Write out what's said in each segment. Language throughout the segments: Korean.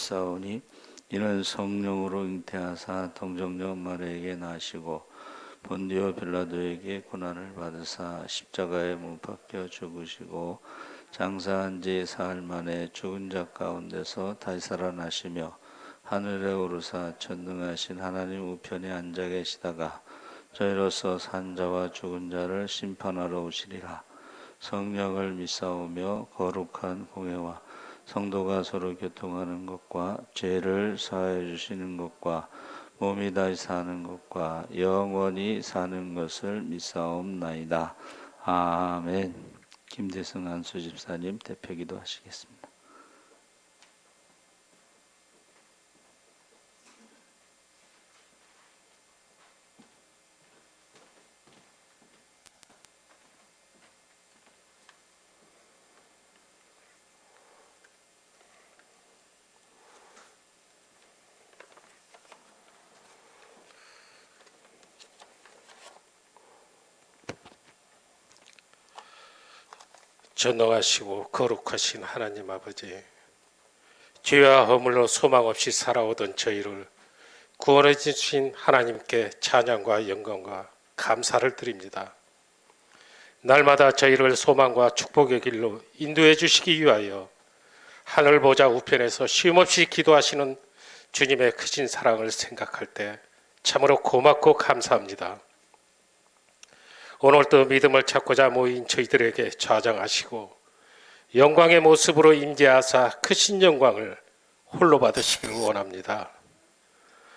믿사오니 이는 성령으로 잉태하사 동정녀 마리아에게 나시고 본디오 빌라도에게 고난을 받으사 십자가에 못 박혀 죽으시고 장사한 지 사흘 만에 죽은 자 가운데서 다시 살아나시며 하늘에 오르사 전능하신 하나님 우편에 앉아 계시다가 저희로서 산 자와 죽은 자를 심판하러 오시리라. 성령을 믿사오며 거룩한 공회와 성도가 서로 교통하는 것과 죄를 사하여 주시는 것과 몸이 다시 사는 것과 영원히 사는 것을 믿사옵나이다. 아멘. 김대승 안수집사님 대표기도 하시겠습니다. 전능하시고 거룩하신 하나님 아버지, 죄와 허물로 소망 없이 살아오던 저희를 구원해 주신 하나님께 찬양과 영광과 감사를 드립니다. 날마다 저희를 소망과 축복의 길로 인도해 주시기 위하여 하늘 보좌 우편에서 쉼없이 기도하시는 주님의 크신 사랑을 생각할 때 참으로 고맙고 감사합니다. 오늘도 믿음을 찾고자 모인 저희들에게 좌정하시고 영광의 모습으로 임재하사 크신 영광을 홀로 받으시길 원합니다.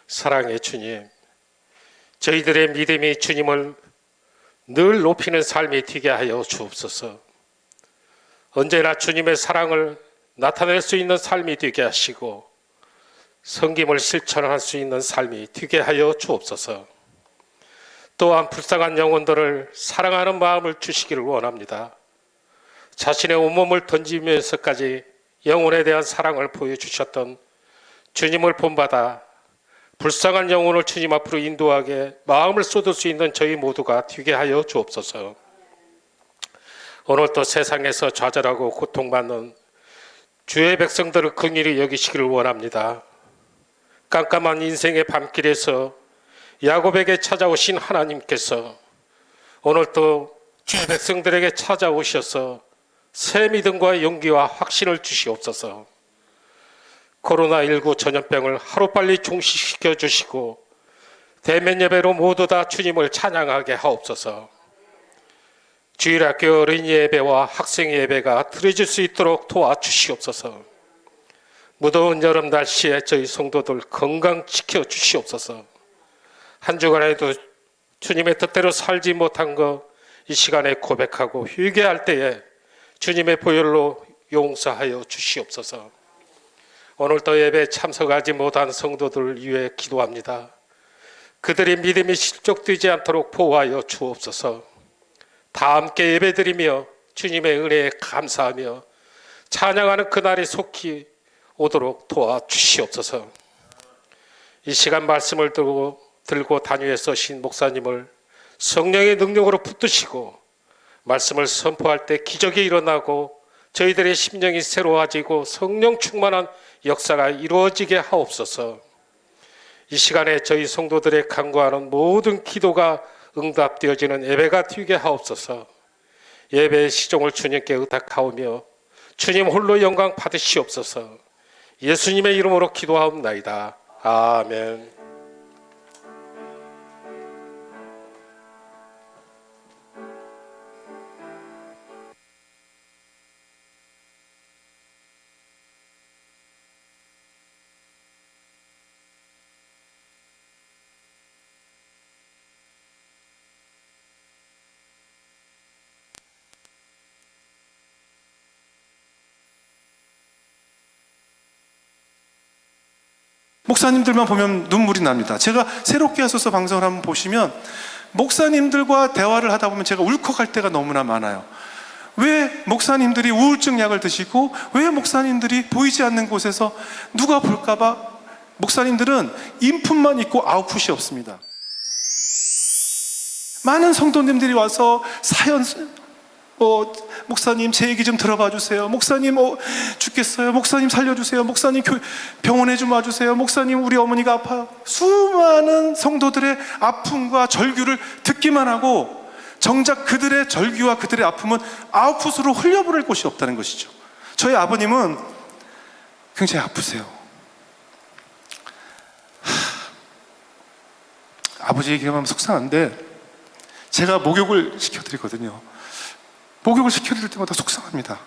사랑의 주님, 저희들의 믿음이 주님을 늘 높이는 삶이 되게 하여 주옵소서. 언제나 주님의 사랑을 나타낼 수 있는 삶이 되게 하시고 섬김을 실천할 수 있는 삶이 되게 하여 주옵소서. 또한 불쌍한 영혼들을 사랑하는 마음을 주시기를 원합니다. 자신의 온몸을 던지면서까지 영혼에 대한 사랑을 보여주셨던 주님을 본받아 불쌍한 영혼을 주님 앞으로 인도하게 마음을 쏟을 수 있는 저희 모두가 되게 하여 주옵소서. 오늘도 세상에서 좌절하고 고통받는 주의 백성들을 긍휼히 여기시기를 원합니다. 깜깜한 인생의 밤길에서 야곱에게 찾아오신 하나님께서 오늘도 주의 백성들에게 찾아오셔서 새 믿음과 용기와 확신을 주시옵소서. 코로나19 전염병을 하루빨리 종식시켜 주시고 대면 예배로 모두 다 주님을 찬양하게 하옵소서. 주일학교 어린이 예배와 학생 예배가 드려질 수 있도록 도와주시옵소서. 무더운 여름 날씨에 저희 성도들 건강 지켜주시옵소서. 한 주간에도 주님의 뜻대로 살지 못한 것 이 시간에 고백하고 회개할 때에 주님의 보혈로 용서하여 주시옵소서. 오늘도 예배에 참석하지 못한 성도들을 위해 기도합니다. 그들의 믿음이 실족되지 않도록 보호하여 주옵소서. 다 함께 예배드리며 주님의 은혜에 감사하며 찬양하는 그날이 속히 오도록 도와주시옵소서. 이 시간 말씀을 들고 단위에 서신 목사님을 성령의 능력으로 붙드시고 말씀을 선포할 때 기적이 일어나고 저희들의 심령이 새로워지고 성령 충만한 역사가 이루어지게 하옵소서. 이 시간에 저희 성도들의 간구하는 모든 기도가 응답되어지는 예배가 되게 하옵소서. 예배의 시종을 주님께 의탁하오며 주님 홀로 영광 받으시옵소서. 예수님의 이름으로 기도하옵나이다. 아멘. 목사님들만 보면 눈물이 납니다. 제가 새롭게 하소서 방송을 한번 보시면 목사님들과 대화를 하다 보면 제가 울컥할 때가 너무나 많아요. 왜 목사님들이 우울증 약을 드시고 왜 목사님들이 보이지 않는 곳에서 누가 볼까봐 목사님들은 인풋만 있고 아웃풋이 없습니다. 많은 성도님들이 와서 사연 목사님 제 얘기 좀 들어봐 주세요. 목사님 죽겠어요. 목사님 살려주세요. 목사님 병원에 좀 와주세요. 목사님 우리 어머니가 아파요. 수많은 성도들의 아픔과 절규를 듣기만 하고 정작 그들의 절규와 그들의 아픔은 아웃풋으로 흘려보낼 곳이 없다는 것이죠. 저희 아버님은 굉장히 아프세요. 아버지 얘기하면 속상한데 제가 목욕을 시켜드리거든요. 목욕을 시켜드릴 때마다 속상합니다.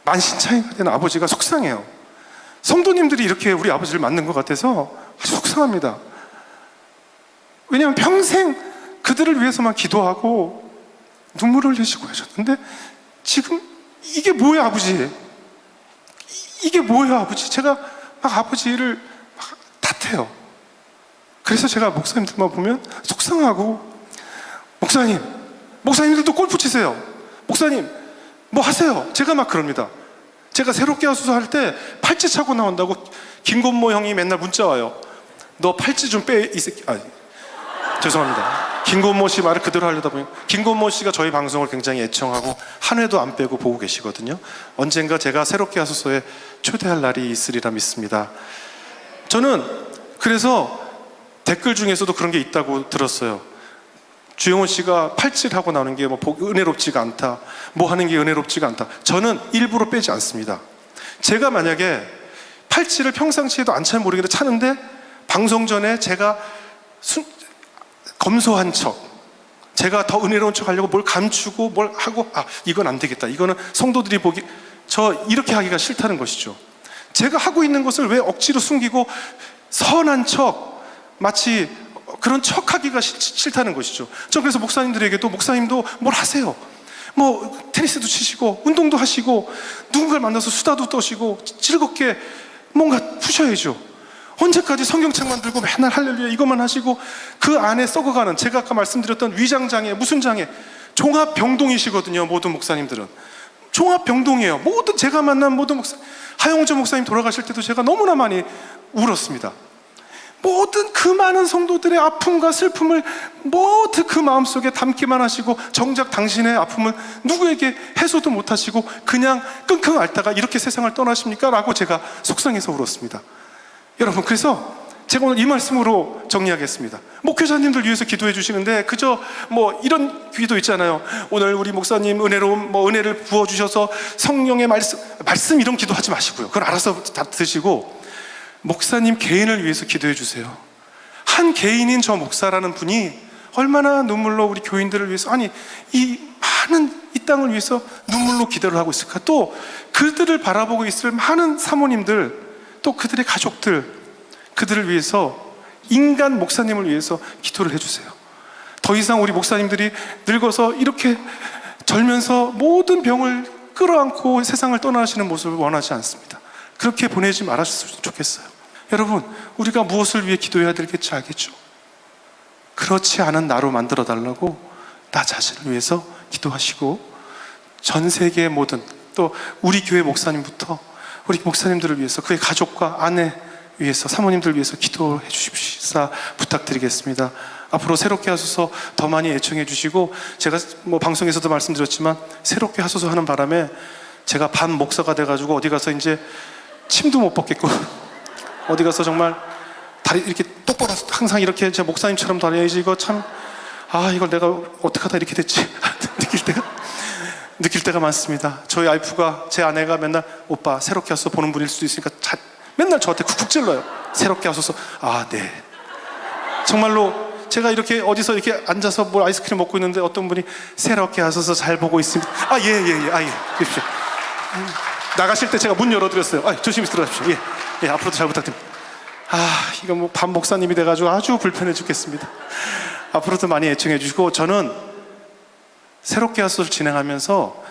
만신창이가 된 아버지가 속상해요. 성도님들이 이렇게 우리 아버지를 만난 것 같아서 아주 속상합니다. 왜냐하면 평생 그들을 위해서만 기도하고 눈물을 흘리시고 하셨는데 지금 이게 뭐예요 아버지? 이게 뭐예요 아버지? 제가 막 아버지를 막 탓해요. 그래서 제가 목사님들만 보면 속상하고, 목사님들도 골프 치세요. 목사님 뭐 하세요? 제가 막 그럽니다. 제가 새롭게 하소서 할 때 팔찌 차고 나온다고 김건모 형이 맨날 문자 와요. 너 팔찌 좀 빼 이 새끼. 죄송합니다. 김건모 씨 말을 그대로 하려다 보니 김건모 씨가 저희 방송을 굉장히 애청하고 한 회도 안 빼고 보고 계시거든요. 언젠가 제가 새롭게 하소서에 초대할 날이 있으리라 믿습니다. 저는 그래서 댓글 중에서도 그런 게 있다고 들었어요. 주영훈 씨가 팔찌를 하고 나오는 게 뭐 은혜롭지가 않다, 뭐 하는 게 은혜롭지가 않다. 저는 일부러 빼지 않습니다. 제가 만약에 팔찌를 평상시에도 안 차면 모르겠는데 차는데 방송 전에 제가 검소한 척, 제가 더 은혜로운 척 하려고 뭘 감추고 뭘 하고, 이건 안 되겠다, 이거는 성도들이 보기, 저 이렇게 하기가 싫다는 것이죠. 제가 하고 있는 것을 왜 억지로 숨기고 선한 척, 마치 그런 척하기가 싫다는 것이죠. 저 그래서 목사님들에게도, 목사님도 뭘 하세요. 뭐 테니스도 치시고 운동도 하시고 누군가를 만나서 수다도 떠시고 즐겁게 뭔가 푸셔야죠. 언제까지 성경책만 들고 맨날 할렐루야 이것만 하시고 그 안에 썩어가는, 제가 아까 말씀드렸던 위장장애, 무슨 장애, 종합병동이시거든요. 모든 목사님들은 종합병동이에요. 모든 제가 만난 모든 하영조 목사님 돌아가실 때도 제가 너무나 많이 울었습니다. 모든 그 많은 성도들의 아픔과 슬픔을 모두 그 마음속에 담기만 하시고 정작 당신의 아픔을 누구에게 해소도 못하시고 그냥 끙끙 앓다가 이렇게 세상을 떠나십니까? 라고 제가 속상해서 울었습니다. 여러분, 그래서 제가 오늘 이 말씀으로 정리하겠습니다. 목회자님들 위해서 기도해 주시는데 그저 뭐 이런 기도 있잖아요. 오늘 우리 목사님 은혜로움, 뭐 은혜를 부어주셔서 성령의 말씀 이런 기도 하지 마시고요. 그걸 알아서 다 드시고 목사님 개인을 위해서 기도해 주세요. 한 개인인 저 목사라는 분이 얼마나 눈물로 우리 교인들을 위해서, 아니 이 많은 이 땅을 위해서 눈물로 기도를 하고 있을까. 또 그들을 바라보고 있을 많은 사모님들, 또 그들의 가족들, 그들을 위해서, 인간 목사님을 위해서 기도를 해주세요. 더 이상 우리 목사님들이 늙어서 이렇게 절면서 모든 병을 끌어안고 세상을 떠나시는 모습을 원하지 않습니다. 그렇게 보내지 말았으면 좋겠어요. 여러분, 우리가 무엇을 위해 기도해야 될지 알겠죠? 그렇지 않은 나로 만들어 달라고 나 자신을 위해서 기도하시고, 전 세계의 모든, 또 우리 교회 목사님부터 우리 목사님들을 위해서, 그의 가족과 아내 위해서, 사모님들 위해서 기도해 주십시오. 부탁드리겠습니다. 앞으로 새롭게 하소서 더 많이 애청해 주시고, 제가 뭐 방송에서도 말씀드렸지만 새롭게 하소서 하는 바람에 제가 반 목사가 돼가지고 어디 가서 이제 침도 못 벗겠고 어디 가서 정말 다리 이렇게 똑바로 항상 이렇게 제 목사님처럼 다녀야지, 이거 참, 이걸 내가 어떻게 하다 이렇게 됐지 느낄 때가 많습니다. 저희 와이프가, 제 아내가 맨날 오빠 새롭게 하소서 보는 분일 수도 있으니까 맨날 저한테 쿡쿡 찔러요. 새롭게 하소서. 네. 정말로 제가 이렇게 어디서 이렇게 앉아서 뭘 아이스크림 먹고 있는데 어떤 분이 새롭게 하소서 잘 보고 있습니다. 예. 그러십시오. 나가실 때 제가 문 열어드렸어요. 조심히 들어가십시오. 예, 앞으로도 잘 부탁드립니다. 이거 뭐 반 목사님이 돼가지고 아주 불편해 죽겠습니다. 앞으로도 많이 애청해 주시고, 저는 새롭게 하소서를 진행하면서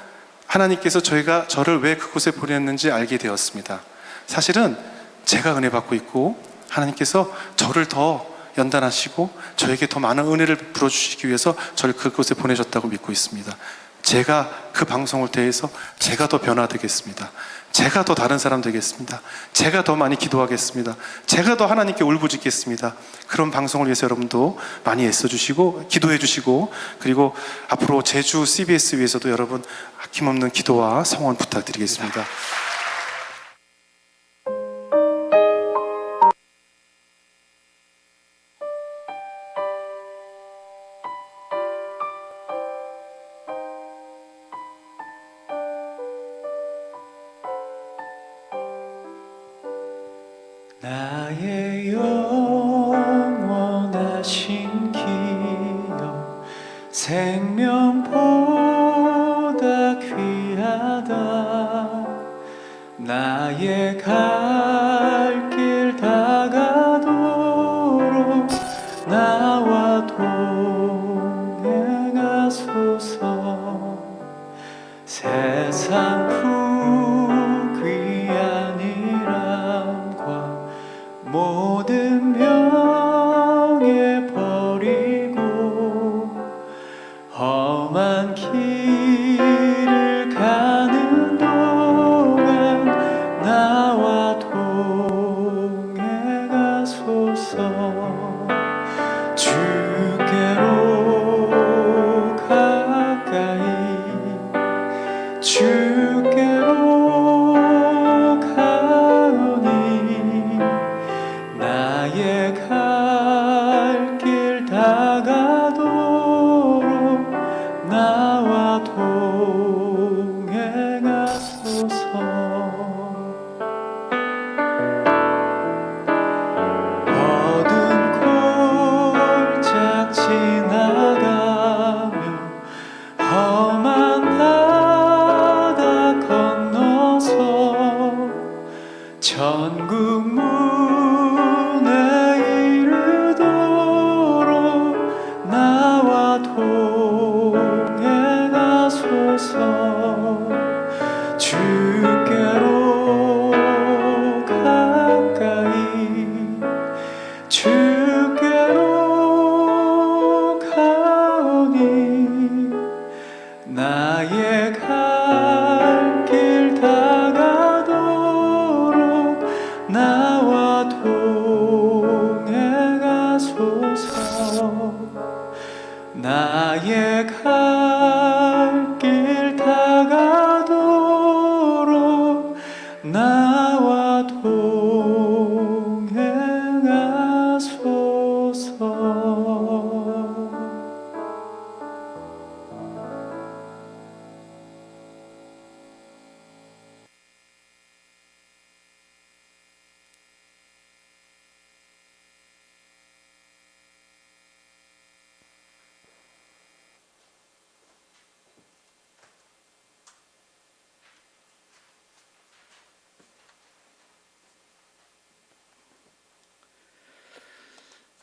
하나님께서 저를 왜 그곳에 보냈는지 알게 되었습니다. 사실은 제가 은혜 받고 있고 하나님께서 저를 더 연단하시고 저에게 더 많은 은혜를 불어주시기 위해서 저를 그곳에 보내셨다고 믿고 있습니다. 제가 그 방송을 대해서 제가 더 변화되겠습니다. 제가 더 다른 사람 되겠습니다. 제가 더 많이 기도하겠습니다. 제가 더 하나님께 울부짖겠습니다. 그런 방송을 위해서 여러분도 많이 애써주시고 기도해 주시고, 그리고 앞으로 제주 CBS 위해서도 여러분 아낌없는 기도와 성원 부탁드리겠습니다. 나의 영원하신 기억 생명보다 귀하다. 나의 갈 길 다가도록 나와 동행하소서. 세상 부귀한 일함과 모든 명예 버리고 험한 길을 가는 동안 나와 동행하소서. 주께로 가까이 주께로 가오니 나의 갈 길 다가도록 나와 동행하소서. 어두운 골짝 지나가며 험한 바다 건너서 천국 문에 이르도록 나와 동행하소서. 주께로 가까이 주께로 가오니 나의 갈 길 다가도록 나와 동행하소서. 나의 갈 길 다가도록 나와 동행하소서.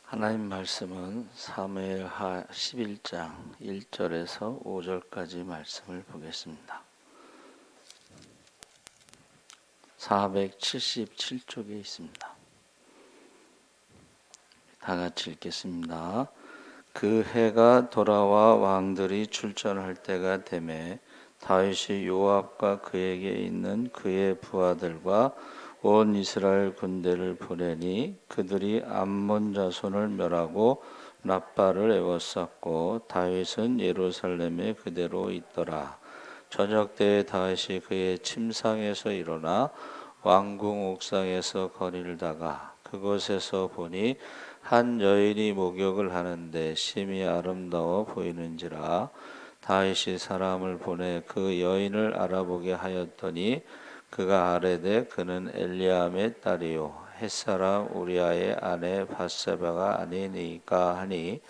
하나님 말씀은 사무엘하 11장 1절에서 5절까지 말씀을 보겠습니다. 477쪽에 있습니다. 다 같이 읽겠습니다. 그 해가 돌아와 왕들이 출전할 때가 되매 다윗이 요압과 그에게 있는 그의 부하들과 온 이스라엘 군대를 보내니 그들이 암몬 자손을 멸하고 랍바를 에워쌌고 다윗은 예루살렘에 그대로 있더라. 저녁 때에 다윗이 그의 침상에서 일어나 왕궁 옥상에서 거닐다가 그곳에서 보니 한 여인이 목욕을 하는데 심히 아름다워 보이는지라. 다윗이 사람을 보내 그 여인을 알아보게 하였더니 그가 아뢰되 그는 엘리암의 딸이요 햇사람 우리아의 아내 밧세바가 아니니까 하니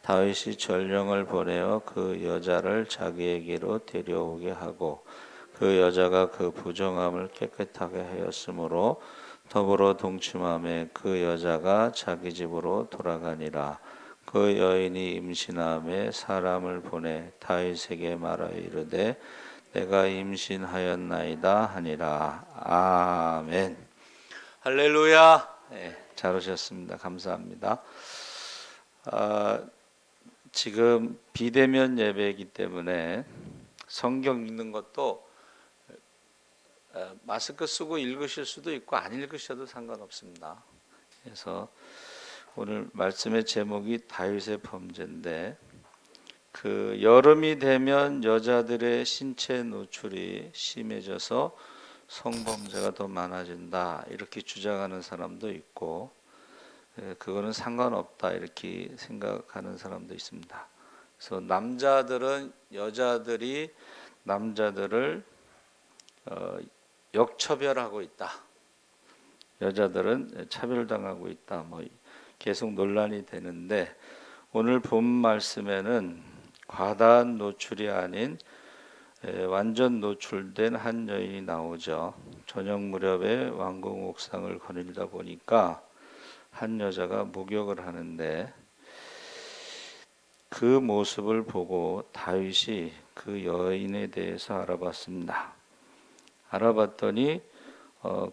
다윗이 전령을 보내어 그 여자를 자기에게로 데려오게 하고 그 여자가 그 부정함을 깨끗하게 하였으므로 더불어 동침함에 그 여자가 자기 집으로 돌아가니라. 그 여인이 임신함에 사람을 보내 다윗에게 말하여 이르되 내가 임신하였나이다 하니라. 아멘. 할렐루야. 네, 잘 오셨습니다. 감사합니다. 지금 비대면 예배이기 때문에 성경 읽는 것도 마스크 쓰고 읽으실 수도 있고 안 읽으셔도 상관없습니다. 그래서 오늘 말씀의 제목이 다윗의 범죄인데, 그 여름이 되면 여자들의 신체 노출이 심해져서 성범죄가 더 많아진다 이렇게 주장하는 사람도 있고, 그거는 상관없다 이렇게 생각하는 사람도 있습니다. 그래서 남자들은 여자들이 남자들을 역차별하고 있다, 여자들은 차별당하고 있다, 뭐 계속 논란이 되는데, 오늘 본 말씀에는 과다한 노출이 아닌 완전 노출된 한 여인이 나오죠. 저녁 무렵에 왕궁 옥상을 거닐다 보니까 한 여자가 목욕을 하는데, 그 모습을 보고 다윗이 그 여인에 대해서 알아봤습니다. 알아봤더니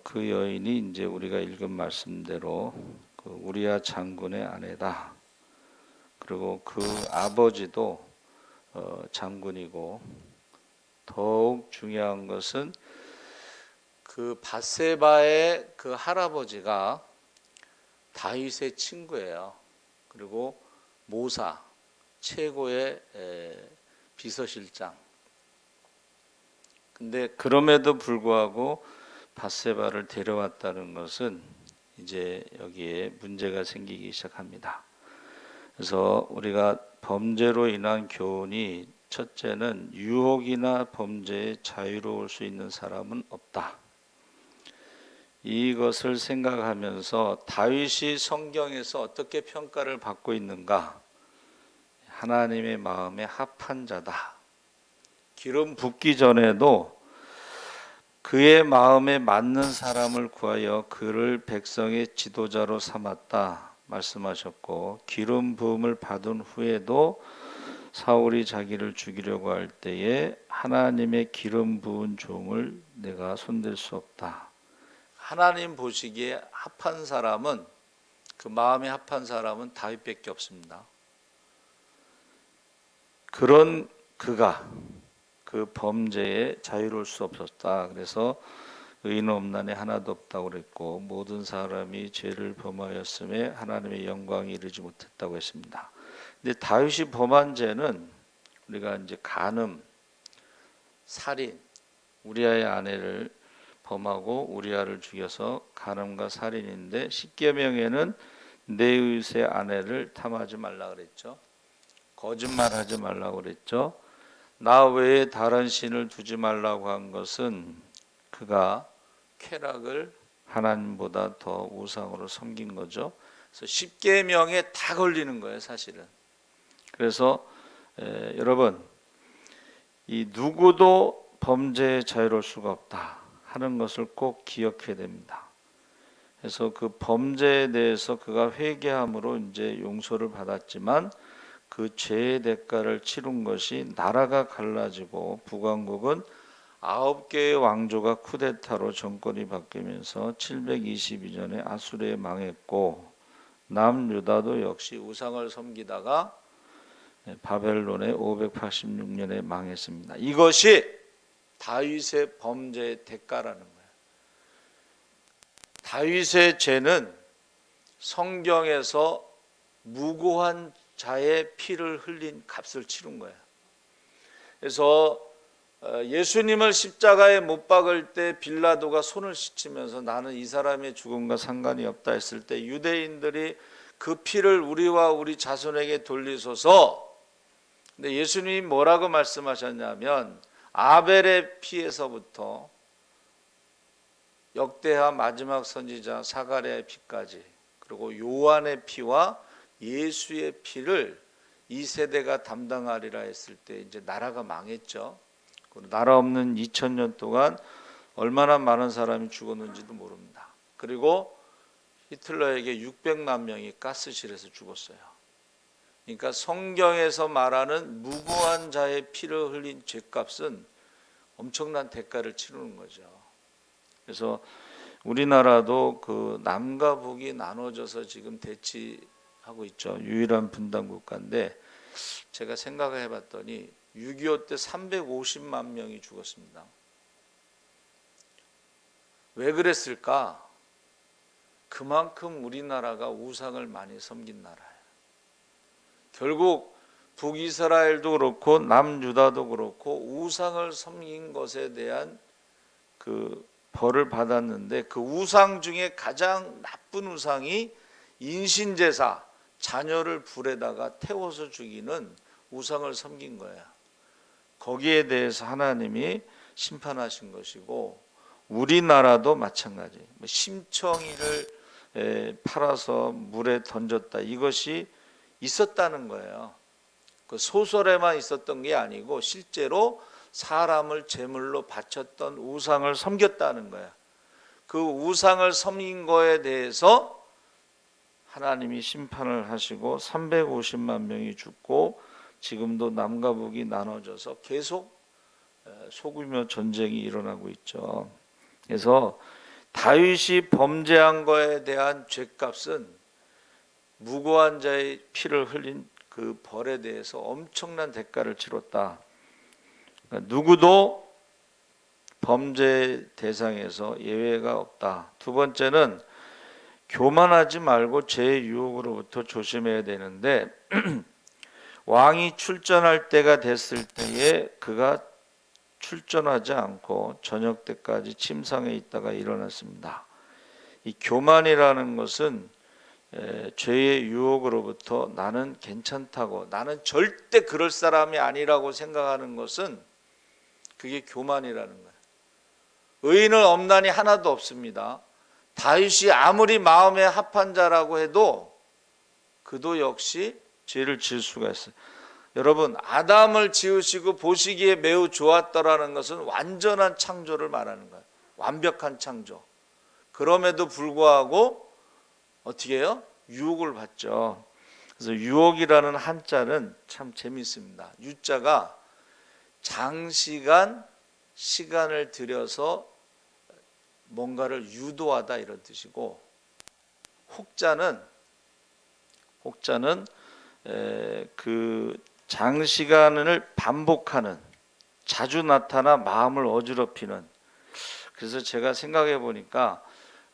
그 여인이 이제 우리가 읽은 말씀대로 그 우리야 장군의 아내다. 그리고 그 아버지도 장군이고, 더욱 중요한 것은 그 밧세바의 그 할아버지가 다윗의 친구예요. 그리고 모사, 최고의 비서실장. 근데 그럼에도 불구하고 밧세바를 데려왔다는 것은 이제 여기에 문제가 생기기 시작합니다. 그래서 우리가 범죄로 인한 교훈이, 첫째는 유혹이나 범죄에 자유로울 수 있는 사람은 없다. 이것을 생각하면서 다윗이 성경에서 어떻게 평가를 받고 있는가? 하나님의 마음에 합한 자다. 기름 붓기 전에도 그의 마음에 맞는 사람을 구하여 그를 백성의 지도자로 삼았다 말씀하셨고, 기름 부음을 받은 후에도 사울이 자기를 죽이려고 할 때에 하나님의 기름 부은 종을 내가 손댈 수 없다. 하나님 보시기에 합한 사람은, 그 마음에 합한 사람은 다윗밖에 없습니다. 그런 그가 그 범죄에 자유로울 수 없었다. 그래서 의인 없나니 하나도 없다고 그랬고, 모든 사람이 죄를 범하였음에 하나님의 영광이 이르지 못했다고 했습니다. 근데 다윗이 범한 죄는 우리가 이제 간음, 살인, 우리아의 아내를 범하고 우리아를 죽여서 간음과 살인인데, 십계명에는 내 이웃의 아내를 탐하지 말라 그랬죠. 거짓말하지 말라고 그랬죠. 나 외에 다른 신을 두지 말라고 한 것은 그가 쾌락을 하나님보다 더 우상으로 섬긴 거죠. 그래서 십계명에 다 걸리는 거예요, 사실은. 그래서 여러분, 이 누구도 범죄에 자유로울 수가 없다 하는 것을 꼭 기억해야 됩니다. 그래서 그 범죄에 대해서 그가 회개함으로 이제 용서를 받았지만, 그 죄의 대가를 치른 것이 나라가 갈라지고 북왕국은 9개의 왕조가 쿠데타로 정권이 바뀌면서 722년에 아수르에 망했고, 남유다도 역시 우상을 섬기다가 바벨론에 586년에 망했습니다. 이것이 다윗의 범죄의 대가라는 거예요. 다윗의 죄는 성경에서 무고한 자의 피를 흘린 값을 치른 거예요. 그래서 예수님을 십자가에 못 박을 때 빌라도가 손을 씻으면서 나는 이 사람의 죽음과 상관이 없다 했을 때, 유대인들이 그 피를 우리와 우리 자손에게 돌리소서. 근데 예수님이 뭐라고 말씀하셨냐면, 아벨의 피에서부터 역대하 마지막 선지자 사가랴의 피까지, 그리고 요한의 피와 예수의 피를 이 세대가 담당하리라 했을 때 이제 나라가 망했죠. 나라 없는 2000년 동안 얼마나 많은 사람이 죽었는지도 모릅니다. 그리고 히틀러에게 600만 명이 가스실에서 죽었어요. 그러니까 성경에서 말하는 무고한 자의 피를 흘린 죄값은 엄청난 대가를 치르는 거죠. 그래서 우리나라도 그 남과 북이 나눠져서 지금 대치하고 있죠. 유일한 분단 국가인데, 제가 생각을 해봤더니 6.25 때 350만 명이 죽었습니다. 왜 그랬을까? 그만큼 우리나라가 우상을 많이 섬긴 나라예요. 결국 북이스라엘도 그렇고 남유다도 그렇고 우상을 섬긴 것에 대한 그 벌을 받았는데, 그 우상 중에 가장 나쁜 우상이 인신제사, 자녀를 불에다가 태워서 죽이는 우상을 섬긴 거야. 거기에 대해서 하나님이 심판하신 것이고, 우리나라도 마찬가지. 심청이를 팔아서 물에 던졌다, 이것이 있었다는 거예요. 그 소설에만 있었던 게 아니고 실제로 사람을 제물로 바쳤던 우상을 섬겼다는 거야. 그 우상을 섬긴 거에 대해서 하나님이 심판을 하시고 350만 명이 죽고, 지금도 남과 북이 나눠져서 계속 소규모 전쟁이 일어나고 있죠. 그래서 다윗이 범죄한 거에 대한 죄값은 무고한 자의 피를 흘린 그 벌에 대해서 엄청난 대가를 치렀다. 그러니까 누구도 범죄 대상에서 예외가 없다. 두 번째는 교만하지 말고 죄의 유혹으로부터 조심해야 되는데, 왕이 출전할 때가 됐을 때에 그가 출전하지 않고 저녁 때까지 침상에 있다가 일어났습니다. 이 교만이라는 것은 죄의 유혹으로부터 나는 괜찮다고, 나는 절대 그럴 사람이 아니라고 생각하는 것은 그게 교만이라는 거예요. 의인은 없나니 하나도 없습니다. 다윗이 아무리 마음에 합한 자라고 해도 그도 역시 죄를 지을 수가 있어요. 여러분, 아담을 지으시고 보시기에 매우 좋았더라는 것은 완전한 창조를 말하는 거예요. 완벽한 창조. 그럼에도 불구하고 어떻게 해요? 유혹을 받죠. 그래서 유혹이라는 한자는 참 재미있습니다. 유자가 장시간 시간을 들여서 뭔가를 유도하다 이런 뜻이고, 혹자는 그 장시간을 반복하는, 자주 나타나 마음을 어지럽히는. 그래서 제가 생각해 보니까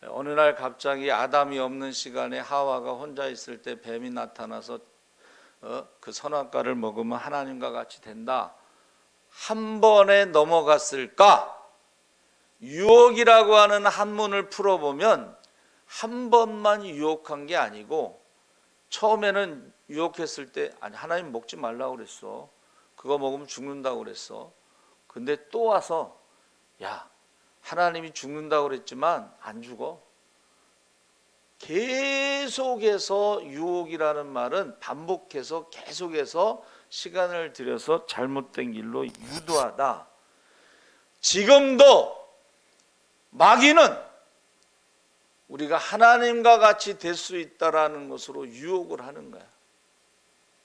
어느 날 갑자기 아담이 없는 시간에 하와가 혼자 있을 때 뱀이 나타나서 그 선악과를 먹으면 하나님과 같이 된다, 한 번에 넘어갔을까? 유혹이라고 하는 한문을 풀어보면 한 번만 유혹한 게 아니고, 처음에는 유혹했을 때 아니 하나님 먹지 말라고 그랬어, 그거 먹으면 죽는다고 그랬어. 근데 또 와서 야 하나님이 죽는다고 그랬지만 안 죽어. 계속해서 유혹이라는 말은 반복해서 계속해서 시간을 들여서 잘못된 길로 유도하다. 지금도 마귀는 우리가 하나님과 같이 될 수 있다라는 것으로 유혹을 하는 거야.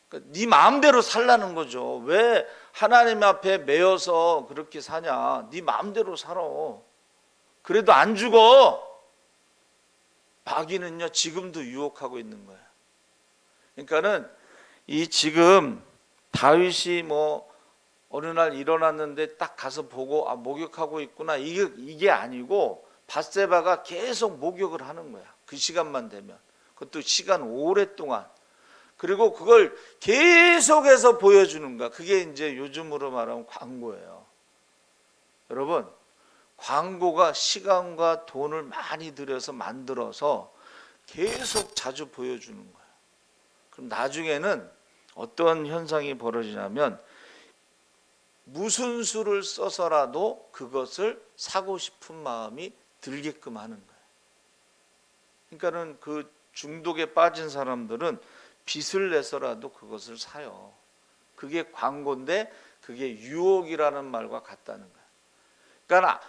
그러니까 네 마음대로 살라는 거죠. 왜 하나님 앞에 매여서 그렇게 사냐? 네 마음대로 살아. 그래도 안 죽어. 마귀는요 지금도 유혹하고 있는 거야. 그러니까는 이 지금 다윗이 뭐 어느 날 일어났는데 딱 가서 보고 아 목욕하고 있구나, 이게 아니고 밧세바가 계속 목욕을 하는 거야. 그 시간만 되면. 그것도 시간 오랫동안. 그리고 그걸 계속해서 보여주는 거야. 그게 이제 요즘으로 말하면 광고예요. 여러분, 광고가 시간과 돈을 많이 들여서 만들어서 계속 자주 보여주는 거야. 그럼 나중에는 어떤 현상이 벌어지냐면 무슨 수를 써서라도 그것을 사고 싶은 마음이 들게끔 하는 거예요. 그러니까는 그 중독에 빠진 사람들은 빚을 내서라도 그것을 사요. 그게 광고인데 그게 유혹이라는 말과 같다는 거예요. 그러니까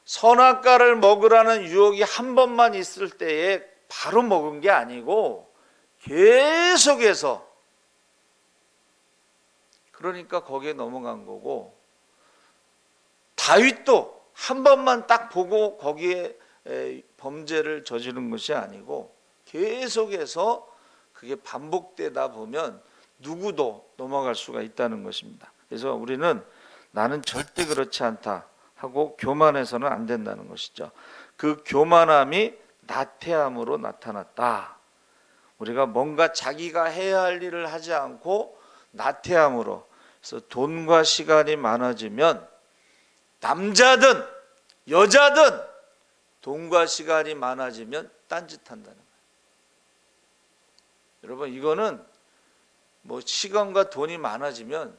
선악과를 먹으라는 유혹이 한 번만 있을 때에 바로 먹은 게 아니고 계속해서, 그러니까 거기에 넘어간 거고, 다윗도 한 번만 딱 보고 거기에 범죄를 저지른 것이 아니고 계속해서 그게 반복되다 보면 누구도 넘어갈 수가 있다는 것입니다. 그래서 우리는 나는 절대 그렇지 않다 하고 교만해서는 안 된다는 것이죠. 그 교만함이 나태함으로 나타났다. 우리가 뭔가 자기가 해야 할 일을 하지 않고 나태함으로, 그래서 돈과 시간이 많아지면 남자든 여자든 돈과 시간이 많아지면 딴짓한다는 거예요. 여러분, 이거는 뭐 시간과 돈이 많아지면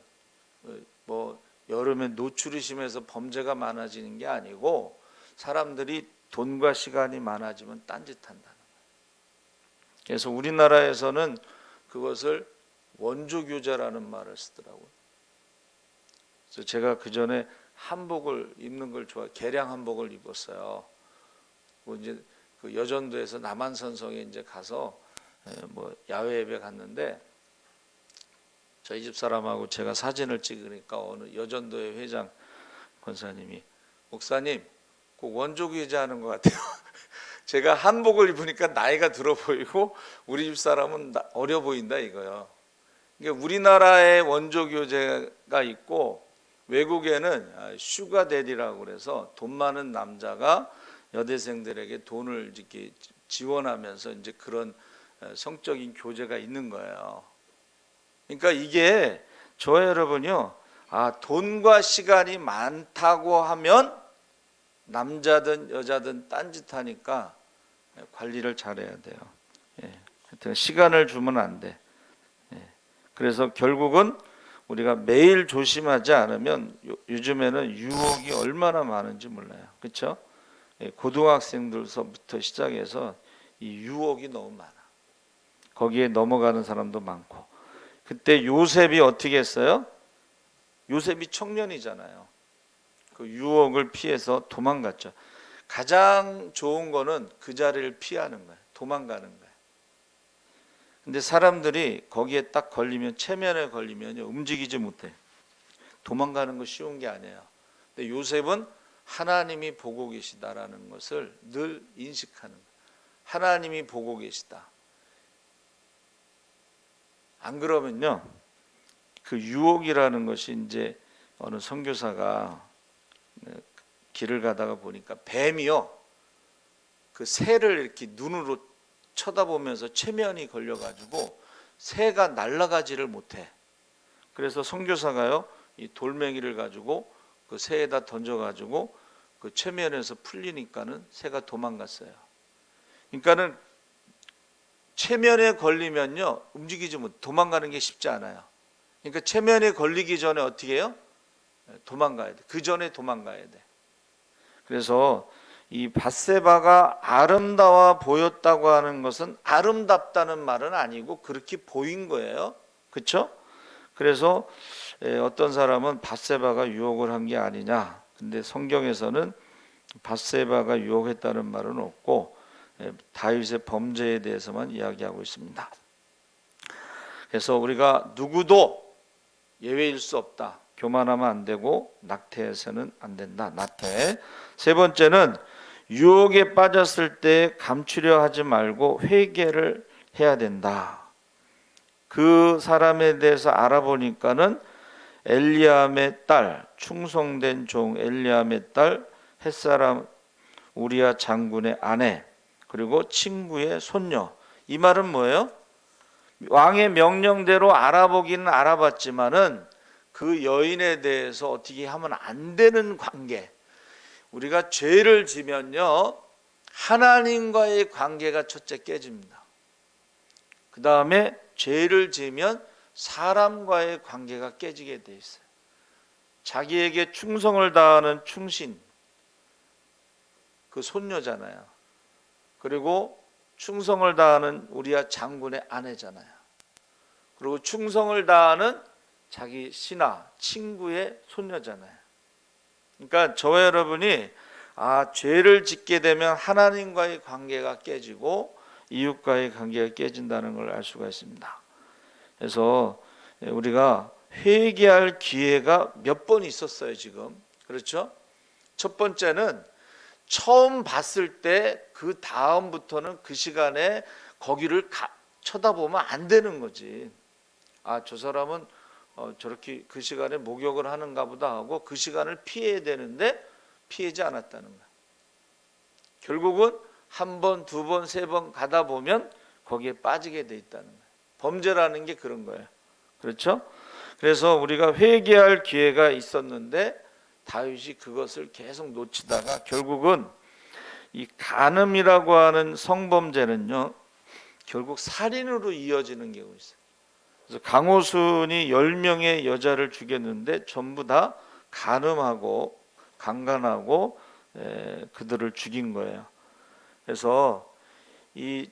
뭐 여름에 노출이 심해서 범죄가 많아지는 게 아니고 사람들이 돈과 시간이 많아지면 딴짓한다는 거예요. 그래서 우리나라에서는 그것을 원조교제라는 말을 쓰더라고요. 그래서 제가 그 전에 한복을 입는 걸 개량 한복을 입었어요. 뭐 이제 그 여전도에서 남한산성에 이제 가서 뭐 야외 예배 갔는데 저희 집 사람하고 제가 사진을 찍으니까 어느 여전도의 회장 권사님이 목사님 꼭 원조교제하는 것 같아요. 제가 한복을 입으니까 나이가 들어 보이고 우리 집 사람은 어려 보인다 이거요. 그러니까 우리나라에 원조교제가 있고 외국에는 슈가데디라고 그래서 돈 많은 남자가 여대생들에게 돈을 이렇게 지원하면서 이제 그런 성적인 교제가 있는 거예요. 그러니까 이게 저 여러분요, 돈과 시간이 많다고 하면 남자든 여자든 딴짓하니까 관리를 잘해야 돼요. 하여튼 시간을 주면 안 돼. 그래서 결국은 우리가 매일 조심하지 않으면 요즘에는 유혹이 얼마나 많은지 몰라요. 그렇죠? 고등학생들서부터 시작해서 이 유혹이 너무 많아. 거기에 넘어가는 사람도 많고. 그때 요셉이 어떻게 했어요? 요셉이 청년이잖아요. 그 유혹을 피해서 도망갔죠. 가장 좋은 거는 그 자리를 피하는 거예요. 도망가는 거예요. 근데 사람들이 거기에 딱 걸리면, 체면에 걸리면 움직이지 못해. 도망가는 거 쉬운 게 아니에요. 근데 요셉은 하나님이 보고 계시다라는 것을 늘 인식하는 거예요. 하나님이 보고 계시다. 안 그러면요, 그 유혹이라는 것이 이제 어느 선교사가 길을 가다가 보니까 뱀이요, 그 새를 이렇게 눈으로 쳐다보면서 체면이 걸려가지고 새가 날아가지를 못해. 그래서 선교사가요, 이 돌멩이를 가지고 그 새에다 던져가지고 그 체면에서 풀리니까는 새가 도망갔어요. 그러니까는 체면에 걸리면요 움직이지 못, 도망가는 게 쉽지 않아요. 그러니까 체면에 걸리기 전에 어떻게 해요? 도망가야 돼. 그 전에 도망가야 돼. 그래서 이 밧세바가 아름다워 보였다고 하는 것은 아름답다는 말은 아니고 그렇게 보인 거예요. 그렇죠? 그래서 어떤 사람은 밧세바가 유혹을 한 게 아니냐. 근데 성경에서는 밧세바가 유혹했다는 말은 없고 다윗의 범죄에 대해서만 이야기하고 있습니다. 그래서 우리가 누구도 예외일 수 없다. 교만하면 안 되고 낙태해서는 안 된다. 낙태. 세 번째는 유혹에 빠졌을 때 감추려 하지 말고 회개를 해야 된다. 그 사람에 대해서 알아보니까는 엘리암의 딸, 충성된 종 엘리암의 딸, 햇사람 우리야 장군의 아내, 그리고 친구의 손녀. 이 말은 뭐예요? 왕의 명령대로 알아보기는 알아봤지만은 그 여인에 대해서 어떻게 하면 안 되는 관계. 우리가 죄를 지면요, 하나님과의 관계가 첫째 깨집니다. 그 다음에 죄를 지면 사람과의 관계가 깨지게 돼 있어요. 자기에게 충성을 다하는 충신, 그 손녀잖아요. 그리고 충성을 다하는 우리야 장군의 아내잖아요. 그리고 충성을 다하는 자기 신하, 친구의 손녀잖아요. 그러니까 저와 여러분이 죄를 짓게 되면 하나님과의 관계가 깨지고 이웃과의 관계가 깨진다는 걸 알 수가 있습니다. 그래서 우리가 회개할 기회가 몇 번 있었어요 지금. 그렇죠? 첫 번째는 처음 봤을 때 그 다음부터는 그 시간에 거기를 쳐다보면 안 되는 거지. 저 사람은 저렇게 그 시간에 목욕을 하는가 보다 하고 그 시간을 피해야 되는데 피하지 않았다는 거예요. 결국은 한 번, 두 번, 세 번 가다 보면 거기에 빠지게 돼 있다는 거예요. 범죄라는 게 그런 거예요. 그렇죠? 그래서 우리가 회개할 기회가 있었는데 다윗이 그것을 계속 놓치다가 결국은 이 간음이라고 하는 성범죄는요, 결국 살인으로 이어지는 경우가 있어요. 그래서 강호순이 10명의 여자를 죽였는데 전부 다 간음하고 강간하고 그들을 죽인 거예요. 그래서 이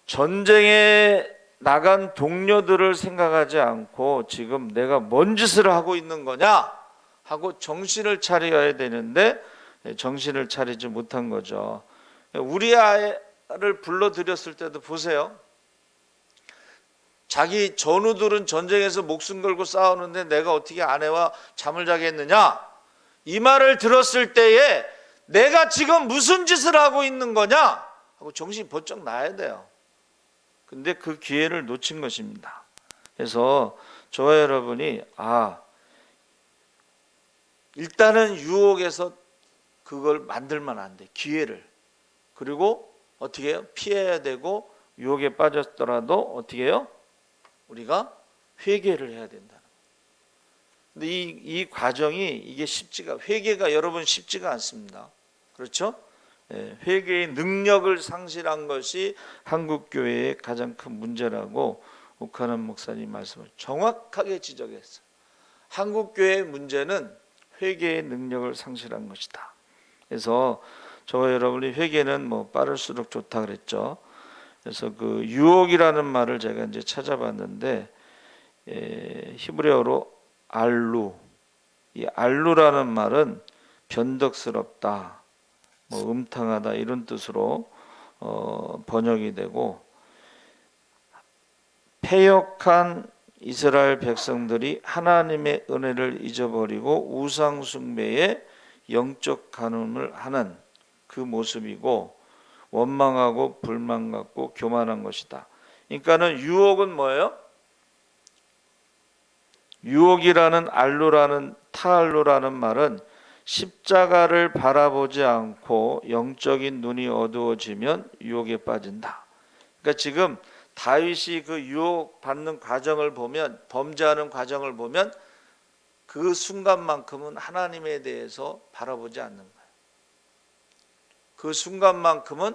전쟁에 나간 동료들을 생각하지 않고 지금 내가 뭔 짓을 하고 있는 거냐 하고 정신을 차려야 되는데 정신을 차리지 못한 거죠. 우리 아이를 불러들였을 때도 보세요. 자기 전우들은 전쟁에서 목숨 걸고 싸우는데 내가 어떻게 아내와 잠을 자겠느냐, 이 말을 들었을 때에 내가 지금 무슨 짓을 하고 있는 거냐 하고 정신이 번쩍 나야 돼요. 근데 그 기회를 놓친 것입니다. 그래서 저와 여러분이 일단은 유혹에서 그걸 만들면 안 돼. 기회를. 그리고 어떻게 해요? 피해야 되고 유혹에 빠졌더라도 어떻게 해요? 우리가 회개를 해야 된다는 거예요. 근데 이 과정이 이게 회개가 여러분 쉽지가 않습니다. 그렇죠? 회개의 능력을 상실한 것이 한국 교회의 가장 큰 문제라고 옥하는 목사님 말씀을 정확하게 지적했어요. 한국 교회의 문제는 회개의 능력을 상실한 것이다. 그래서 저와 여러분이 회개는 빠를수록 좋다 그랬죠. 그래서 그 유혹이라는 말을 제가 이제 찾아봤는데 히브리어로 알루, 이 알루라는 말은 변덕스럽다, 음탕하다 이런 뜻으로 번역이 되고, 패역한 이스라엘 백성들이 하나님의 은혜를 잊어버리고 우상 숭배에 영적 간음을 하는 그 모습이고, 원망하고 불만 갖고 교만한 것이다. 그러니까는 유혹은 뭐예요? 유혹이라는 타알루라는 말은 십자가를 바라보지 않고 영적인 눈이 어두워지면 유혹에 빠진다. 그러니까 지금 다윗이 그 유혹 받는 과정을 보면, 범죄하는 과정을 보면 그 순간만큼은 하나님에 대해서 바라보지 않는 거예요. 그 순간만큼은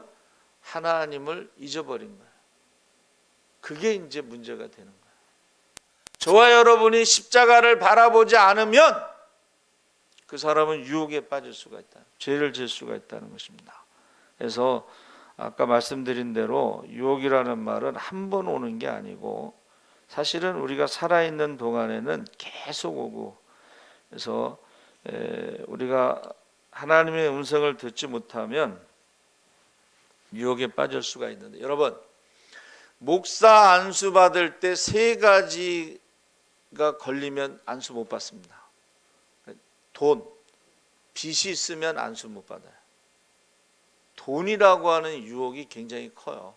하나님을 잊어버린 거예요. 그게 이제 문제가 되는 거예요. 저와 여러분이 십자가를 바라보지 않으면 그 사람은 유혹에 빠질 수가 있다. 죄를 지을 수가 있다는 것입니다. 그래서 아까 말씀드린 대로 유혹이라는 말은 한 번 오는 게 아니고 사실은 우리가 살아있는 동안에는 계속 오고, 그래서 우리가 하나님의 음성을 듣지 못하면 유혹에 빠질 수가 있는데, 여러분 목사 안수 받을 때 3가지가 걸리면 안수 못 받습니다. 돈, 빚이 있으면 안수 못 받아요. 돈이라고 하는 유혹이 굉장히 커요.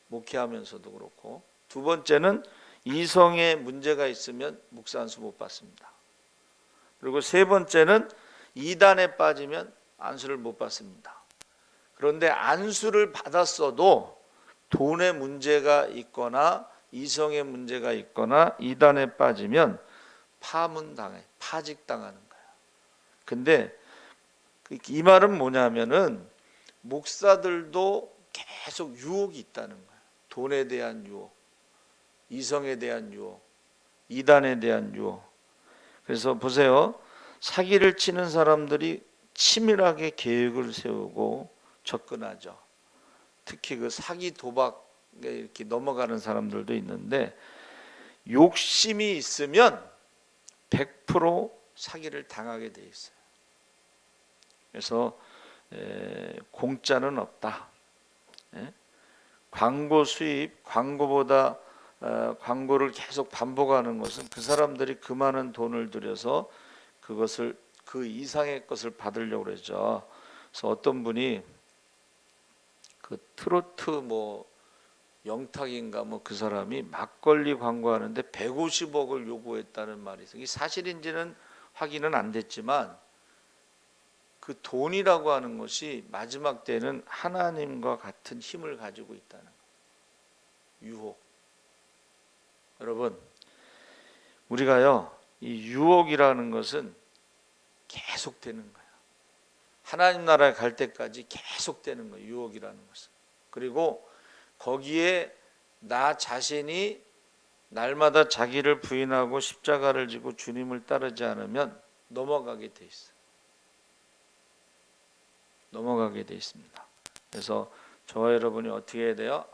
목회하면서도 그렇고. 두 번째는 이성에 문제가 있으면 목사 안수 못 받습니다. 그리고 세 번째는 이단에 빠지면 안수를 못 받습니다. 그런데 안수를 받았어도 돈에 문제가 있거나 이성에 문제가 있거나 이단에 빠지면 파직당하는 거예요. 근데 이 말은 뭐냐면은 목사들도 계속 유혹이 있다는 거예요. 돈에 대한 유혹, 이성에 대한 유혹, 이단에 대한 유혹. 그래서 보세요. 사기를 치는 사람들이 치밀하게 계획을 세우고 접근하죠. 특히 그 사기 도박에 이렇게 넘어가는 사람들도 있는데, 욕심이 있으면 100% 사기를 당하게 돼 있어요. 그래서 공짜는 없다. 광고 수입, 광고보다 광고를 계속 반복하는 것은 그 사람들이 그 많은 돈을 들여서 그것을 그 이상의 것을 받으려고 그러죠. 그래서 어떤 분이 그 트로트 영탁인가 뭐 그 사람이 막걸리 광고하는데 150억을 요구했다는 말이 있어요. 이게 사실인지는 확인은 안 됐지만 그 돈이라고 하는 것이 마지막 때는 하나님과 같은 힘을 가지고 있다는 거예요. 유혹. 여러분, 우리가요, 이 유혹이라는 것은 계속되는 거예요. 하나님 나라에 갈 때까지 계속되는 거예요. 유혹이라는 것은. 그리고 거기에 나 자신이 날마다 자기를 부인하고 십자가를 지고 주님을 따르지 않으면 넘어가게 돼 있어요. 넘어가게 돼 있습니다. 그래서 저와 여러분이 어떻게 해야 돼요?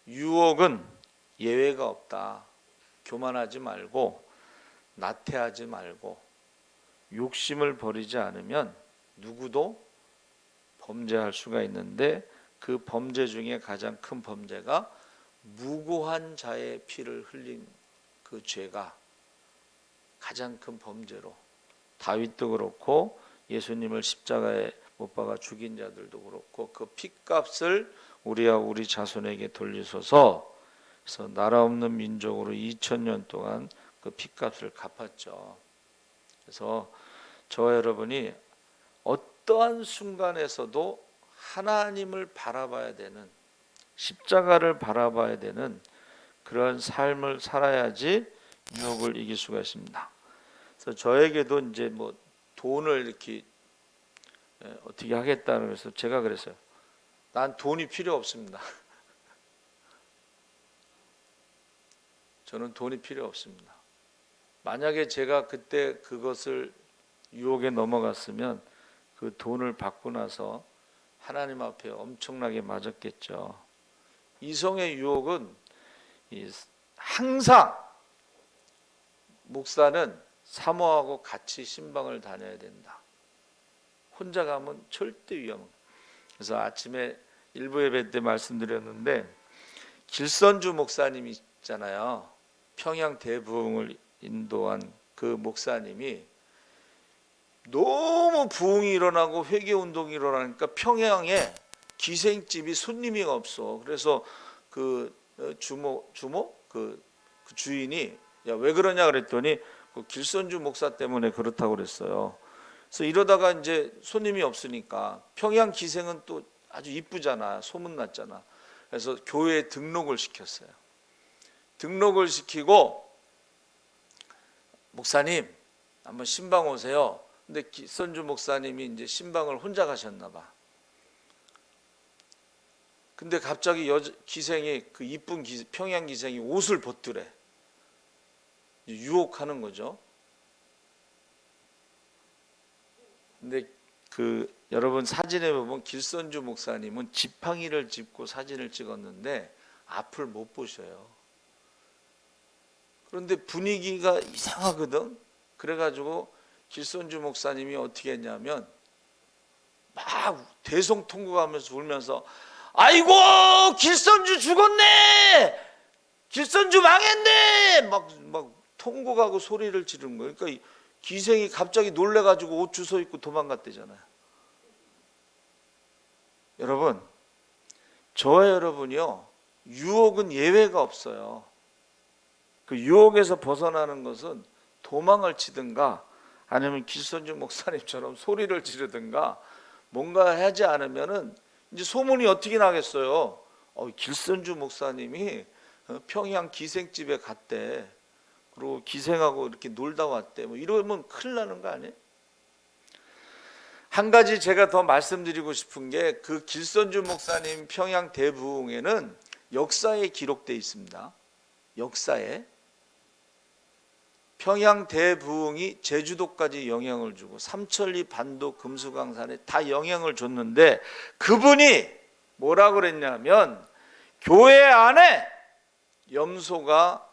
유혹은 예외가 없다. 교만하지 말고 나태하지 말고 욕심을 버리지 않으면 누구도 범죄할 수가 있는데 그 범죄 중에 가장 큰 범죄가 무고한 자의 피를 흘린 그 죄가 가장 큰 범죄로, 다윗도 그렇고 예수님을 십자가에 못 박아 죽인 자들도 그렇고 그 핏값을 우리와 우리 자손에게 돌리소서. 그래서 나라 없는 민족으로 2000년 동안 그 핏값을 갚았죠. 그래서 저와 여러분이 어떠한 순간에서도 하나님을 바라봐야 되는, 십자가를 바라봐야 되는 그런 삶을 살아야지 유혹을 이길 수가 있습니다. 그래서 저에게도 이제 뭐 돈을 이렇게 어떻게 하겠다는 그래서 제가 그랬어요. 난 돈이 필요 없습니다. 저는 돈이 필요 없습니다. 만약에 제가 그때 그것을 유혹에 넘어갔으면 그 돈을 받고 나서 하나님 앞에 엄청나게 맞았겠죠. 이성의 유혹은 항상 목사는 사모하고 같이 신방을 다녀야 된다. 혼자 가면 절대 위험합니다. 그래서 아침에 일부 예배 때 말씀드렸는데 길선주 목사님 있잖아요. 평양 대부흥을 인도한 그 목사님이 너무 부흥이 일어나고 회개운동이 일어나니까 평양에 기생집이 손님이 없어. 그래서 그 주모 그 주인이 야, 왜 그러냐 그랬더니 그 길선주 목사 때문에 그렇다고 그랬어요. 그래서 이러다가 이제 손님이 없으니까 평양 기생은 또 아주 이쁘잖아. 소문났잖아. 그래서 교회에 등록을 시켰어요. 등록을 시키고 목사님 한번 신방 오세요. 근데 길선주 목사님이 이제 신방을 혼자 가셨나 봐. 근데 갑자기 기생이 그 이쁜 평양 기생이 옷을 벗더래. 유혹하는 거죠. 근데 그 여러분 사진에 보면 길선주 목사님은 지팡이를 짚고 사진을 찍었는데 앞을 못 보셔요. 그런데 분위기가 이상하거든. 그래가지고 길선주 목사님이 어떻게 했냐면 막 대성통곡하면서 울면서 아이고 길선주 죽었네, 길선주 망했네, 막 통곡하고 소리를 지르는 거예요. 그러니까 기생이 갑자기 놀래가지고 옷 주워 입고 도망갔대잖아요. 여러분, 저와 여러분이요, 유혹은 예외가 없어요. 그 유혹에서 벗어나는 것은 도망을 치든가 아니면 길선주 목사님처럼 소리를 지르든가 뭔가 하지 않으면은 이제 소문이 어떻게 나겠어요? 길선주 목사님이 평양 기생집에 갔대. 그리고 기생하고 이렇게 놀다 왔대. 뭐 이러면 큰일 나는 거 아니에요? 한 가지 제가 더 말씀드리고 싶은 게 그 길선주 목사님 평양 대부흥에는 역사에 기록되어 있습니다. 역사에. 평양 대부흥이 제주도까지 영향을 주고 삼천리 반도 금수강산에 다 영향을 줬는데 그분이 뭐라 그랬냐면 교회 안에 염소가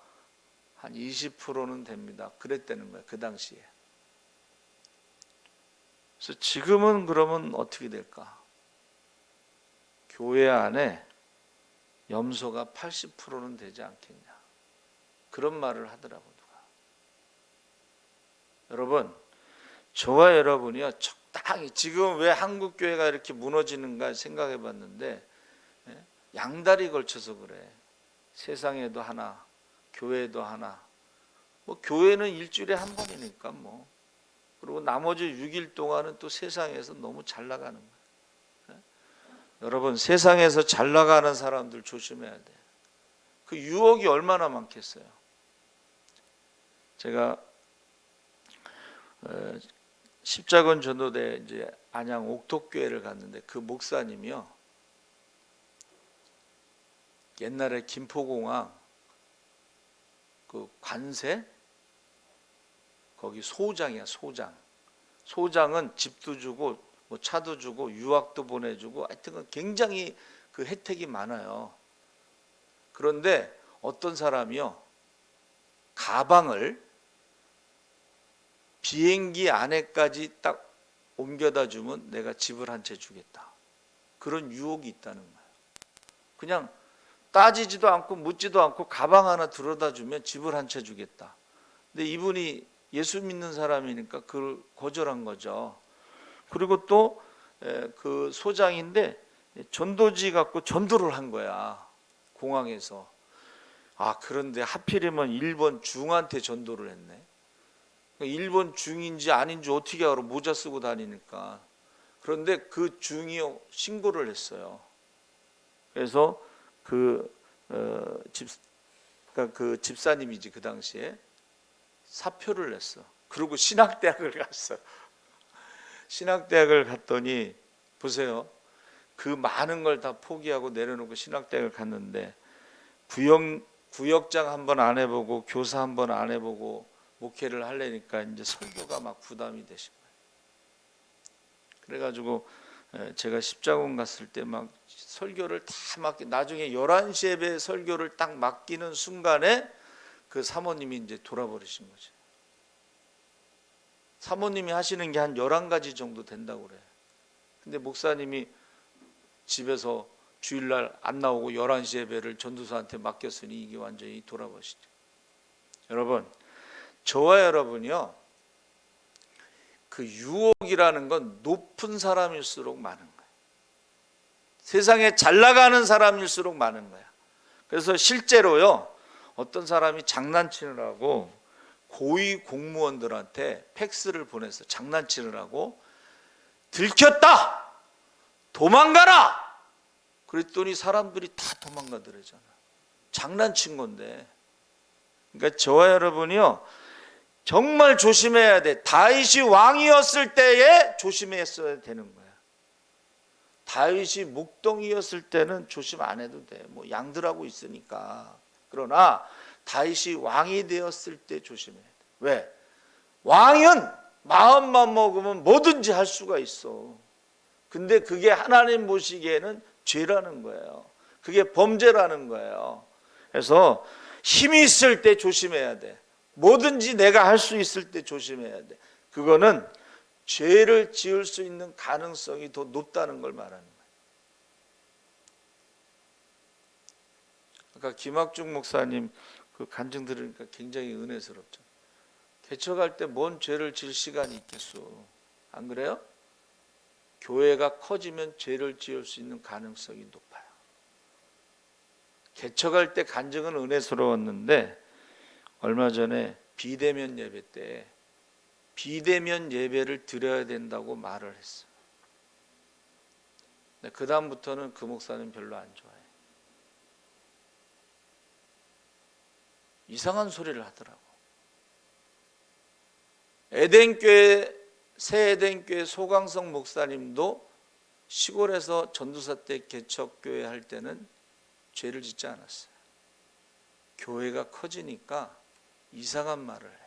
한 20%는 됩니다. 그랬다는 거예요. 그 당시에. 그래서 지금은 그러면 어떻게 될까? 교회 안에 염소가 80%는 되지 않겠냐. 그런 말을 하더라고요. 여러분, 저와 여러분이요 적당히 지금 왜 한국 교회가 이렇게 무너지는가 생각해 봤는데 양다리 걸쳐서 그래. 세상에도 하나, 교회도 하나. 뭐 교회는 일주일에 한 번이니까 뭐. 그리고 나머지 6일 동안은 또 세상에서 너무 잘 나가는 거야. 여러분, 세상에서 잘 나가는 사람들 조심해야 돼. 그 유혹이 얼마나 많겠어요. 제가 십자군 전도대 이제 안양 옥토교회를 갔는데 그 목사님이요, 옛날에 김포공항 그 관세 거기 소장이야. 소장은 집도 주고 뭐 차도 주고 유학도 보내주고 하여튼 굉장히 그 혜택이 많아요. 그런데 어떤 사람이요, 가방을 비행기 안에까지 딱 옮겨다 주면 내가 집을 한 채 주겠다. 그런 유혹이 있다는 거예요. 그냥 따지지도 않고 묻지도 않고 가방 하나 들어다 주면 집을 한 채 주겠다. 근데 이분이 예수 믿는 사람이니까 그걸 거절한 거죠. 그리고 또 그 소장인데 전도지 갖고 전도를 한 거야, 공항에서. 아, 그런데 하필이면 일본 중한테 전도를 했네. 일본 중인지 아닌지 어떻게 알아? 모자 쓰고 다니니까. 그런데 그 중이 신고를 했어요. 그래서 그 집사님이지 그 당시에 사표를 냈어. 그리고 신학대학을 갔어. 신학대학을 갔더니 보세요. 그 많은 걸 다 포기하고 내려놓고 신학대학을 갔는데 구역장 한번 안 해보고 교사 한번 안 해보고 목회를 하려니까 이제 설교가 막 부담이 되신 거예요. 그래가지고 제가 십자군 갔을 때 막 설교를 다 나중에 11시 예배 설교를 딱 맡기는 순간에 그 사모님이 이제 돌아버리신 거죠. 사모님이 하시는 게 한 11가지 정도 된다고 그래요. 근데 목사님이 집에서 주일날 안 나오고 11시 예배를 전도사한테 맡겼으니 이게 완전히 돌아버리시죠. 여러분, 저와 여러분이요, 그 유혹이라는 건 높은 사람일수록 많은 거예요. 세상에 잘 나가는 사람일수록 많은 거야. 그래서 실제로요, 어떤 사람이 장난치느라고 고위 공무원들한테 팩스를 보내서 장난치느라고 들켰다! 도망가라! 그랬더니 사람들이 다 도망가더래잖아. 장난친 건데. 그러니까 저와 여러분이요, 정말 조심해야 돼. 다윗이 왕이었을 때에 조심했어야 되는 거야. 다윗이 묵동이었을 때는 조심 안 해도 돼. 뭐 양들하고 있으니까. 그러나 다윗이 왕이 되었을 때 조심해야 돼. 왜? 왕은 마음만 먹으면 뭐든지 할 수가 있어. 근데 그게 하나님 보시기에는 죄라는 거예요. 그게 범죄라는 거예요. 그래서 힘이 있을 때 조심해야 돼. 뭐든지 내가 할 수 있을 때 조심해야 돼. 그거는 죄를 지을 수 있는 가능성이 더 높다는 걸 말하는 거예요. 아까 김학중 목사님 그 간증 들으니까 굉장히 은혜스럽죠. 개척할 때 뭔 죄를 지을 시간이 있겠어. 안 그래요? 교회가 커지면 죄를 지을 수 있는 가능성이 높아요. 개척할 때 간증은 은혜스러웠는데 얼마 전에 비대면 예배 때 비대면 예배를 드려야 된다고 말을 했어. 근데 그 다음부터는 그 목사는 별로 안 좋아해. 이상한 소리를 하더라고. 에덴교회 새 에덴교회 소강성 목사님도 시골에서 전도사 때 개척교회 할 때는 죄를 짓지 않았어요. 교회가 커지니까 이상한 말을 해.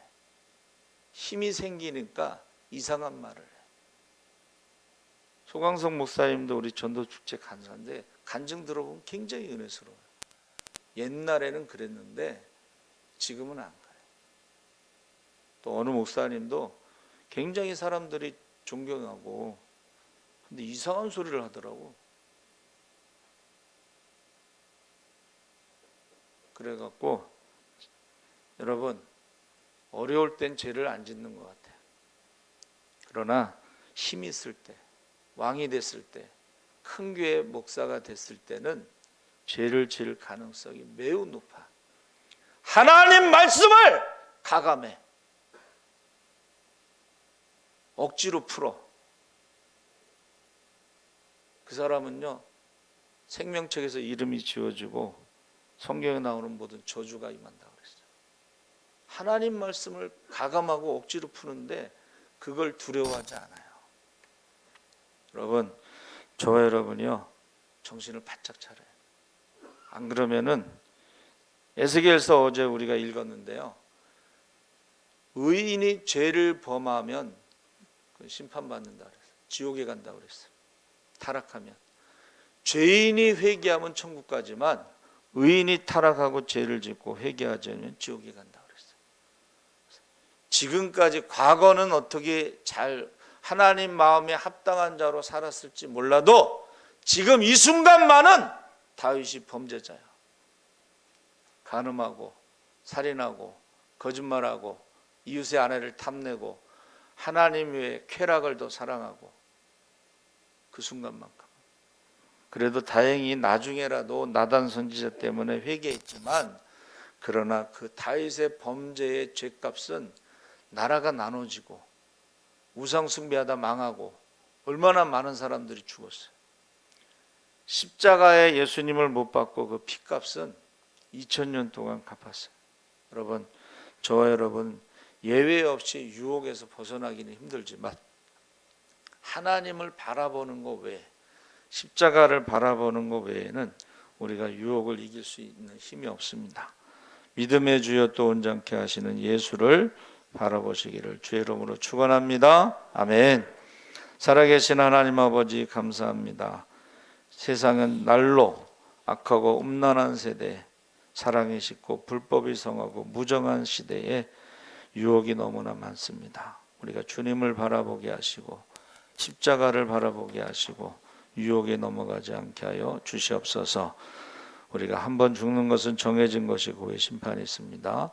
힘이 생기니까 이상한 말을 해. 소강성 목사님도 우리 전도축제 간사인데 간증 들어보면 굉장히 은혜스러워요. 옛날에는 그랬는데 지금은 안 그래요. 또 어느 목사님도 굉장히 사람들이 존경하고 근데 이상한 소리를 하더라고. 그래갖고 여러분, 어려울 땐 죄를 안 짓는 것 같아요. 그러나 힘이 있을 때, 왕이 됐을 때, 큰 교회 목사가 됐을 때는 죄를 지을 가능성이 매우 높아. 하나님 말씀을 가감해 억지로 풀어. 그 사람은요 생명책에서 이름이 지워지고 성경에 나오는 모든 저주가 임한다고 그랬어요. 하나님 말씀을 가감하고 억지로 푸는데 그걸 두려워하지 않아요. 여러분, 저와 여러분이요 정신을 바짝 차려요. 안 그러면은 에스겔서 어제 우리가 읽었는데요, 의인이 죄를 범하면 심판받는다 그랬어요. 지옥에 간다고 그랬어요. 타락하면. 죄인이 회개하면 천국 가지만 의인이 타락하고 죄를 짓고 회개하지 않으면 지옥에 간다고 그랬어요. 지금까지 과거는 어떻게 잘 하나님 마음에 합당한 자로 살았을지 몰라도 지금 이 순간만은 다윗이 범죄자야. 간음하고 살인하고 거짓말하고 이웃의 아내를 탐내고 하나님 외에 쾌락을 더 사랑하고 그 순간만큼. 그래도 다행히 나중에라도 나단 선지자 때문에 회개했지만 그러나 그 다윗의 범죄의 죄값은 나라가 나눠지고 우상 숭배하다 망하고 얼마나 많은 사람들이 죽었어요. 십자가에 예수님을 못 박고 그 피값은 2000년 동안 갚았어요. 여러분, 저와 여러분 예외 없이 유혹에서 벗어나기는 힘들지만 하나님을 바라보는 것 외에, 십자가를 바라보는 것 외에는 우리가 유혹을 이길 수 있는 힘이 없습니다. 믿음의 주여 또 온전케 하시는 예수를 바라보시기를 주의 이름으로 축원합니다. 아멘. 살아계신 하나님 아버지 감사합니다. 세상은 날로 악하고 음란한 세대, 사랑이 식고 불법이 성하고 무정한 시대에 유혹이 너무나 많습니다. 우리가 주님을 바라보게 하시고 십자가를 바라보게 하시고 유혹에 넘어가지 않게 하여 주시옵소서. 우리가 한번 죽는 것은 정해진 것이고 그 심판이 있습니다.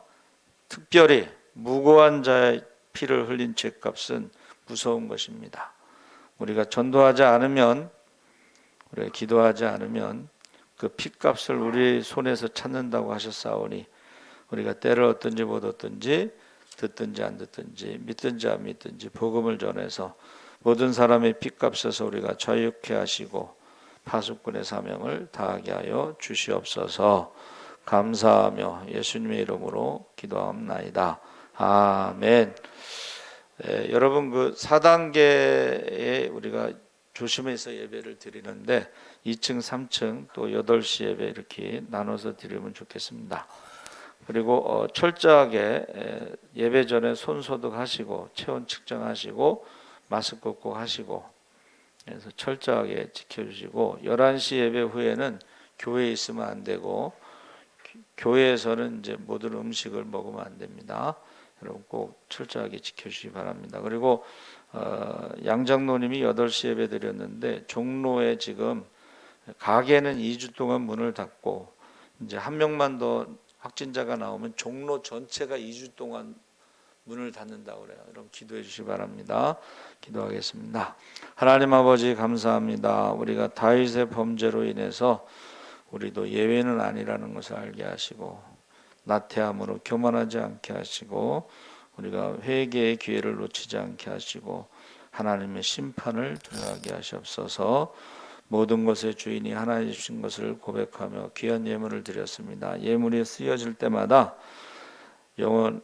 특별히 무고한 자의 피를 흘린 죄값은 무서운 것입니다. 우리가 전도하지 않으면, 우리가 기도하지 않으면 그 피값을 우리 손에서 찾는다고 하셨사오니 우리가 때를 얻든지 못 얻든지 듣든지 안 듣든지 믿든지 안 믿든지 복음을 전해서 모든 사람의 피값에서 우리가 자유케 하시고 파수꾼의 사명을 다하게 하여 주시옵소서. 감사하며 예수님의 이름으로 기도하옵나이다. 아멘. 여러분 그 4단계에 우리가 조심해서 예배를 드리는데 2층, 3층 또 8시 예배 이렇게 나눠서 드리면 좋겠습니다. 그리고 철저하게 예배 전에 손 소독하시고 체온 측정하시고 마스크 꼭 하시고 그래서 철저하게 지켜주시고 11시 예배 후에는 교회에 있으면 안 되고 교회에서는 이제 모든 음식을 먹으면 안 됩니다. 여러분 꼭 철저하게 지켜주시기 바랍니다. 그리고 양장로님이 8시 예배 드렸는데 종로에 지금 가게는 2주 동안 문을 닫고 이제 한 명만 더 확진자가 나오면 종로 전체가 2주 동안 문을 닫는다고 그래요. 여러분 기도해 주시기 바랍니다. 기도하겠습니다. 하나님 아버지 감사합니다. 우리가 다윗의 범죄로 인해서 우리도 예외는 아니라는 것을 알게 하시고 나태함으로 교만하지 않게 하시고 우리가 회개의 기회를 놓치지 않게 하시고 하나님의 심판을 두려워하게 하시옵소서. 모든 것의 주인이 하나님이신 것을 고백하며 귀한 예물을 드렸습니다. 예물이 쓰여질 때마다 영원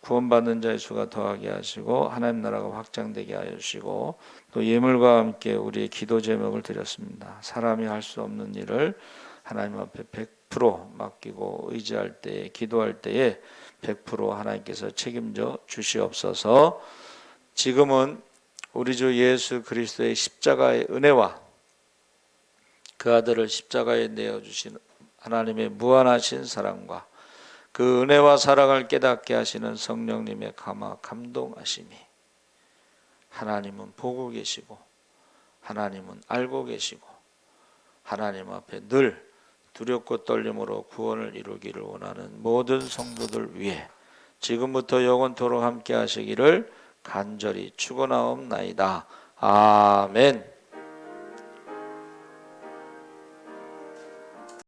구원받는 자의 수가 더하게 하시고 하나님 나라가 확장되게 하여 주시고 또 예물과 함께 우리의 기도 제목을 드렸습니다. 사람이 할 수 없는 일을 하나님 앞에 100% 맡기고 의지할 때에 기도할 때에 100% 하나님께서 책임져 주시옵소서. 지금은 우리 주 예수 그리스도의 십자가의 은혜와 그 아들을 십자가에 내어주신 하나님의 무한하신 사랑과 그 은혜와 사랑을 깨닫게 하시는 성령님의 감동하심이 하나님은 보고 계시고 하나님은 알고 계시고 하나님 앞에 늘 두렵고 떨림으로 구원을 이루기를 원하는 모든 성도들 위해 지금부터 영원토록 함께 하시기를 간절히 축원하옵나이다. 아멘.